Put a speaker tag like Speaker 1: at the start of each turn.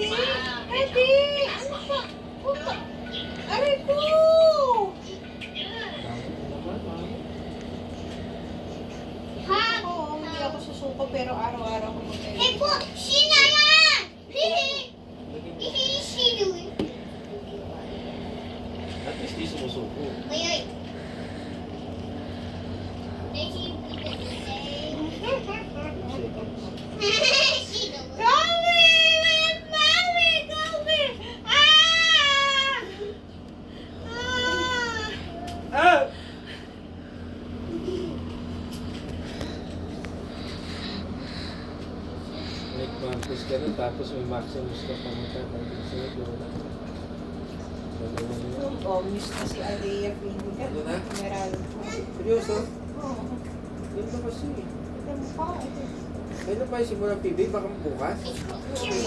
Speaker 1: Ate! Ate! Ano ba? Puta! Aray ko!
Speaker 2: Ha?
Speaker 1: Oo, hindi ako susuko pero araw-araw ko mag-edit.
Speaker 2: Eh po, sino yan? Hihi, sino eh?
Speaker 3: At least di sumusuko.
Speaker 2: Ay, ay. Sino?
Speaker 1: Gawi! Mami! Gawi! Ah! Ah!
Speaker 3: Ah! May Marcos ka na, tapos may Maximus ka pa mata. Sunod yun na. Dalawa niya.
Speaker 1: Oh, miss na si Alea Pinga.
Speaker 3: Ano na?
Speaker 1: Meral.
Speaker 3: Seryoso?
Speaker 1: Oo.
Speaker 3: Yun na kasi.
Speaker 1: Ito mo pa.
Speaker 3: Kailan pa yung simula PB? Baka bukas?
Speaker 2: Cheers.